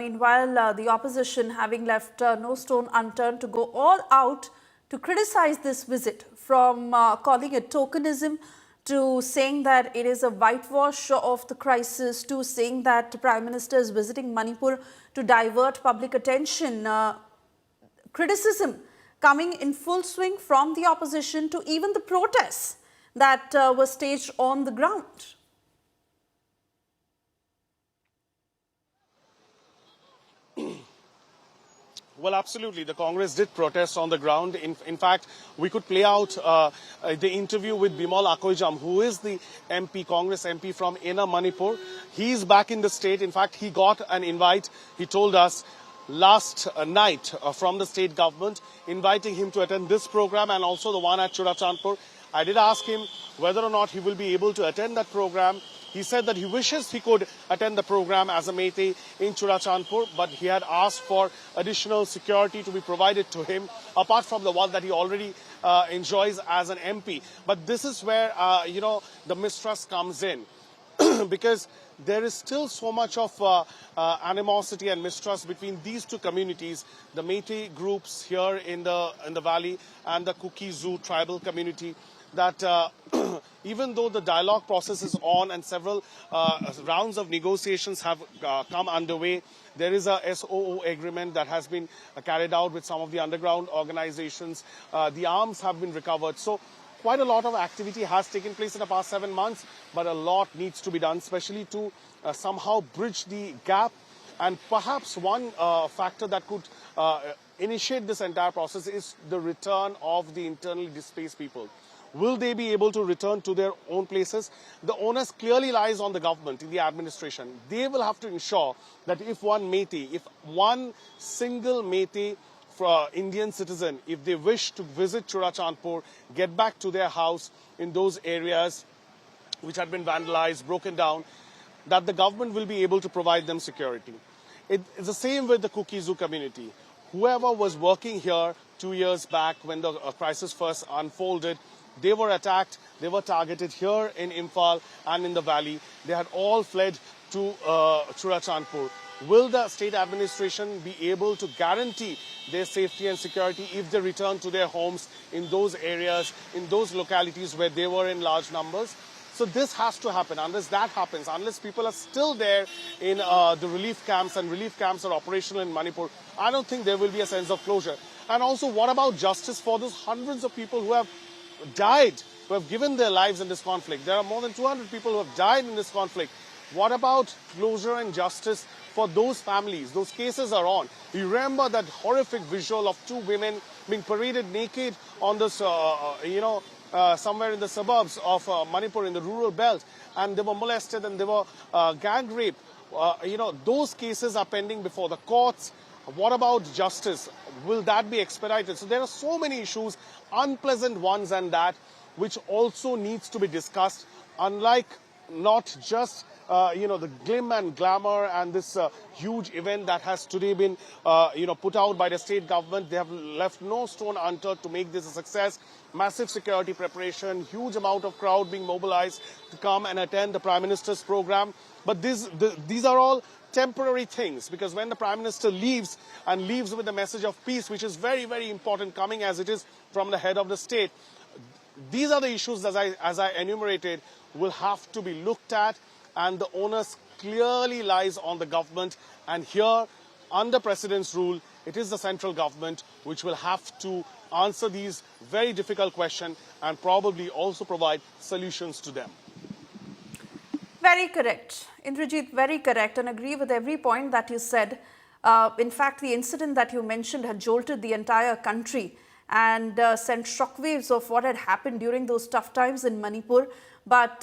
meanwhile, the opposition having left no stone unturned to go all out to criticize this visit, from calling it tokenism to saying that it is a whitewash of the crisis, to saying that the Prime Minister is visiting Manipur to divert public attention. Criticism coming in full swing from the opposition to even the protests that were staged on the ground. Well, absolutely. The Congress did protest on the ground. In fact, we could play out the interview with Bimal Akoijam, who is the MP, Congress MP from Inner Manipur. He's back in the state. In fact, he got an invite, he told us, last night from the state government, inviting him to attend this program and also the one at Churachanpur. I did ask him whether or not he will be able to attend that program. He said that he wishes he could attend the program as a Meitei in Churachanpur, but he had asked for additional security to be provided to him, apart from the one that he already enjoys as an MP. But this is where, the mistrust comes in, because there is still so much of animosity and mistrust between these two communities, the Meitei groups here in the valley and the Kuki-Zo tribal community, that even though the dialogue process is on and several rounds of negotiations have come underway, there is a SOO agreement that has been carried out with some of the underground organizations. The arms have been recovered. So quite a lot of activity has taken place in the past 7 months, but a lot needs to be done, especially to somehow bridge the gap. And perhaps one factor that could initiate this entire process is the return of the internally displaced people. Will they be able to return to their own places? The onus clearly lies on the government, in the administration. They will have to ensure that if one single Meitei Indian citizen, if they wish to visit Churachanpur, get back to their house in those areas which had been vandalized, broken down, that the government will be able to provide them security. It's the same with the Kuki-Zo community. Whoever was working here 2 years back when the crisis first unfolded, they were attacked, they were targeted here in Imphal and in the valley. They had all fled to Churachanpur. Will the state administration be able to guarantee their safety and security if they return to their homes in those areas, in those localities where they were in large numbers? So this has to happen. Unless that happens, unless people are still there in the relief camps and relief camps are operational in Manipur, I don't think there will be a sense of closure. And also, what about justice for those hundreds of people who have died, who have given their lives in this conflict? There are more than 200 people who have died in this conflict. What about closure and justice for those families? Those cases are on. You remember that horrific visual of 2 women being paraded naked on this, somewhere in the suburbs of Manipur, in the rural belt, and they were molested and they were gang raped. Those cases are pending before the courts. What about justice? Will that be expedited? So there are so many issues, unpleasant ones and that, which also needs to be discussed, unlike not just the glim and glamour and this huge event that has today been put out by the state government. They have left no stone unturned to make this a success. Massive security preparation, huge amount of crowd being mobilized to come and attend the Prime Minister's program. But these are all temporary things, because when the Prime Minister leaves and leaves with a message of peace, which is very, very important, coming as it is from the head of the state, these are the issues, as I enumerated, will have to be looked at, and the onus clearly lies on the government. And here, under President's rule, it is the central government which will have to answer these very difficult questions and probably also provide solutions to them. Very correct. Indrajit, very correct, and agree with every point that you said. In fact, the incident that you mentioned had jolted the entire country and sent shockwaves of what had happened during those tough times in Manipur. But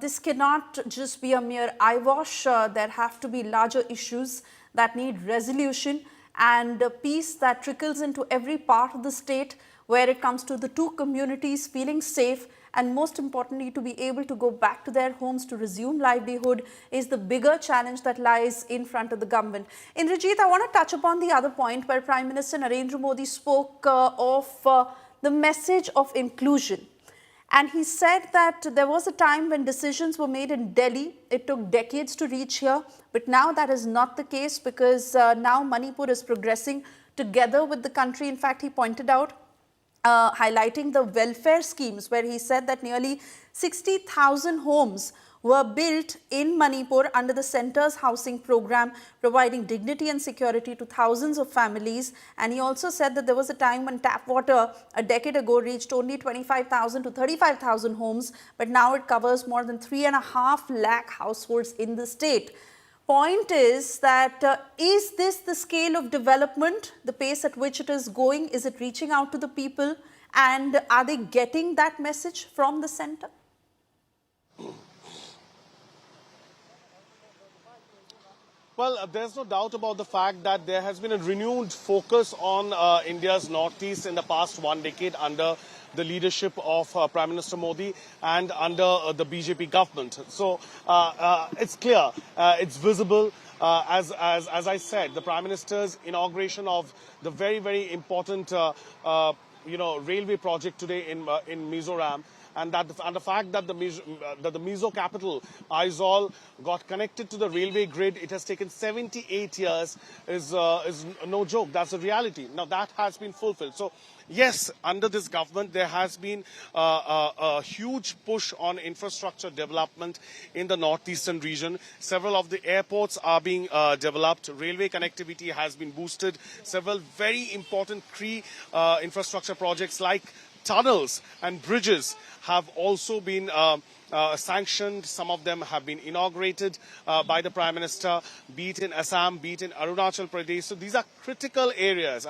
this cannot just be a mere eyewash. There have to be larger issues that need resolution and peace that trickles into every part of the state, where it comes to the two communities feeling safe, and most importantly, to be able to go back to their homes to resume livelihood is the bigger challenge that lies in front of the government. Indrajit, I want to touch upon the other point where Prime Minister Narendra Modi spoke of the message of inclusion. And he said that there was a time when decisions were made in Delhi. It took decades to reach here, but now that is not the case, because now Manipur is progressing together with the country. In fact, he pointed out, highlighting the welfare schemes, where he said that nearly 60,000 homes were built in Manipur under the centre's housing program, providing dignity and security to thousands of families. And he also said that there was a time when tap water a decade ago reached only 25,000 to 35,000 homes, but now it covers more than 3.5 lakh households in the state. Point is that is this the scale of development, the pace at which it is going? Is it reaching out to the people, and are they getting that message from the centre? Well, there's no doubt about the fact that there has been a renewed focus on India's northeast in the past 1 decade under the leadership of Prime Minister Modi and under the BJP government. So it's clear, it's visible. As I said, the Prime Minister's inauguration of the very, very important railway project today in Mizoram, and the fact that the Mizo capital, Aizawl, got connected to the railway grid, it has taken 78 years, is no joke. That's a reality. Now, that has been fulfilled. So, yes, under this government, there has been a huge push on infrastructure development in the northeastern region. Several of the airports are being developed. Railway connectivity has been boosted. Several very important key infrastructure projects like tunnels and bridges have also been sanctioned. Some of them have been inaugurated by the Prime Minister, be it in Assam, be it in Arunachal Pradesh. So these are critical areas.